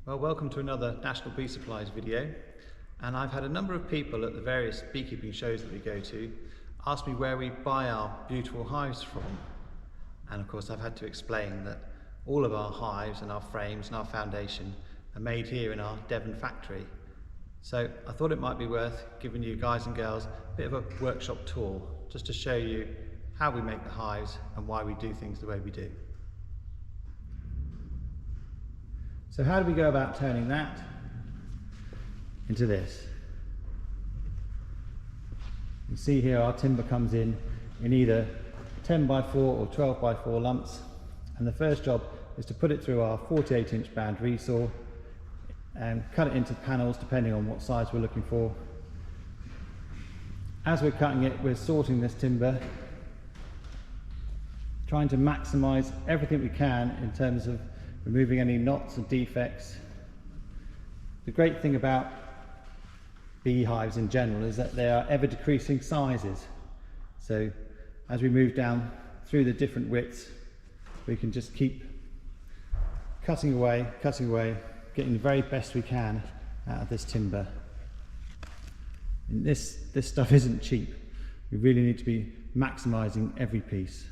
Well, welcome to another National Bee Supplies video, and I've had a number of people at the various beekeeping shows that we go to ask me where we buy our beautiful hives from. And of course I've had to explain that all of our hives and our frames and our foundation are made here in our Devon factory. So I thought it might be worth giving you guys and girls a bit of a workshop tour just to show you how we make the hives and why we do things the way we do. So how do we go about turning that into this? You see here our timber comes in either 10 by 4 or 12 by 4 lumps, and the first job is to put it through our 48-inch band resaw and cut it into panels depending on what size we're looking for. As we're cutting it, we're sorting this timber, trying to maximise everything we can in terms of removing any knots and defects. The great thing about beehives in general is that they are ever decreasing sizes. So as we move down through the different widths, we can just keep cutting away, getting the very best we can out of this timber. And this stuff isn't cheap. We really need to be maximising every piece.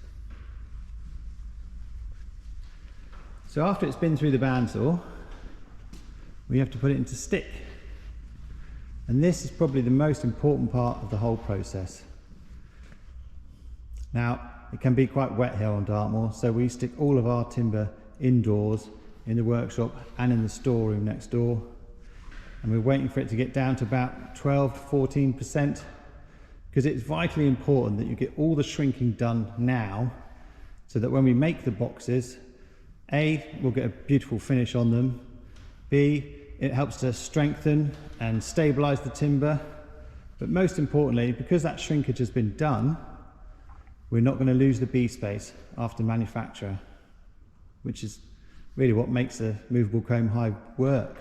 So after it's been through the bandsaw, we have to put it into stick. And this is probably the most important part of the whole process. Now, it can be quite wet here on Dartmoor, so we stick all of our timber indoors in the workshop and in the storeroom next door. And we're waiting for it to get down to about 12 to 14%, because it's vitally important that you get all the shrinking done now, so that when we make the boxes, A, we'll get a beautiful finish on them. B, it helps to strengthen and stabilise the timber. But most importantly, because that shrinkage has been done, we're not going to lose the bee space after manufacture, which is really what makes a movable comb hive work.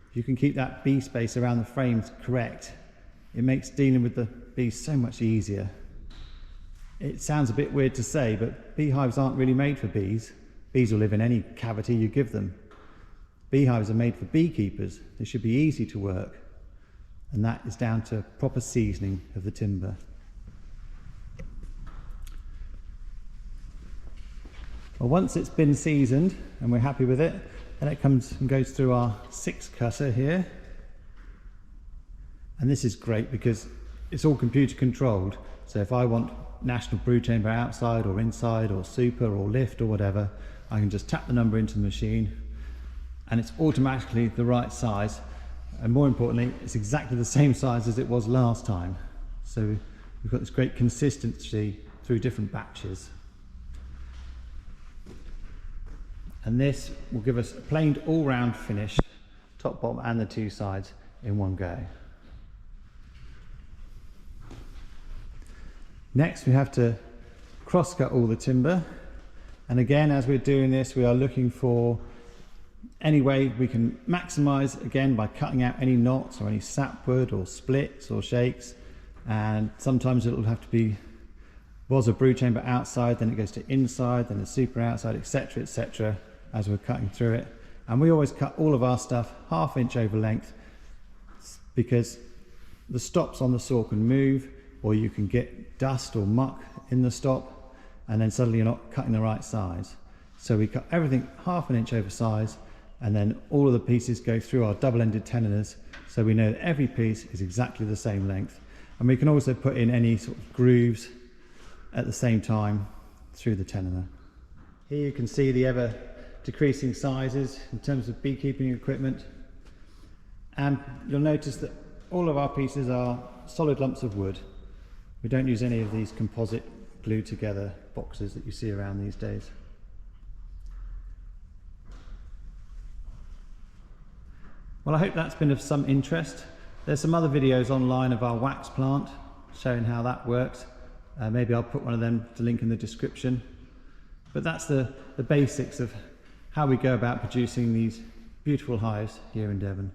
If you can keep that bee space around the frames correct, it makes dealing with the bees so much easier. It sounds a bit weird to say, but beehives aren't really made for bees. Bees will live in any cavity you give them. Beehives are made for beekeepers. They should be easy to work, and that is down to proper seasoning of the timber. Well, once it's been seasoned and we're happy with it, then it comes and goes through our 6 cutter here. And this is great because it's all computer controlled. So if I want national brood chamber outside or inside or super or lift or whatever, I can just tap the number into the machine and it's automatically the right size, and more importantly it's exactly the same size as it was last time. So we've got this great consistency through different batches, and this will give us a planed all-round finish, top, bottom and the 2 sides in one go. Next we have to cross-cut all the timber, and again as we're doing this we are looking for any way we can maximise, again by cutting out any knots or any sapwood or splits or shakes. And sometimes it'll have to be, was a brood chamber outside, then it goes to inside, then a super outside, etc., as we're cutting through it. And we always cut all of our stuff 1/2 inch over length, because the stops on the saw can move, or you can get dust or muck in the stop, and then suddenly you're not cutting the right size. So we cut everything 1/2 inch over size, and then all of the pieces go through our double-ended tenoners, so we know that every piece is exactly the same length. And we can also put in any sort of grooves at the same time through the tenonner. Here you can see the ever decreasing sizes in terms of beekeeping equipment, and you'll notice that all of our pieces are solid lumps of wood. We don't use any of these composite glued together boxes that you see around these days. Well, I hope that's been of some interest. There's some other videos online of our wax plant showing how that works. Maybe I'll put one of them to link in the description. But that's the basics of how we go about producing these beautiful hives here in Devon.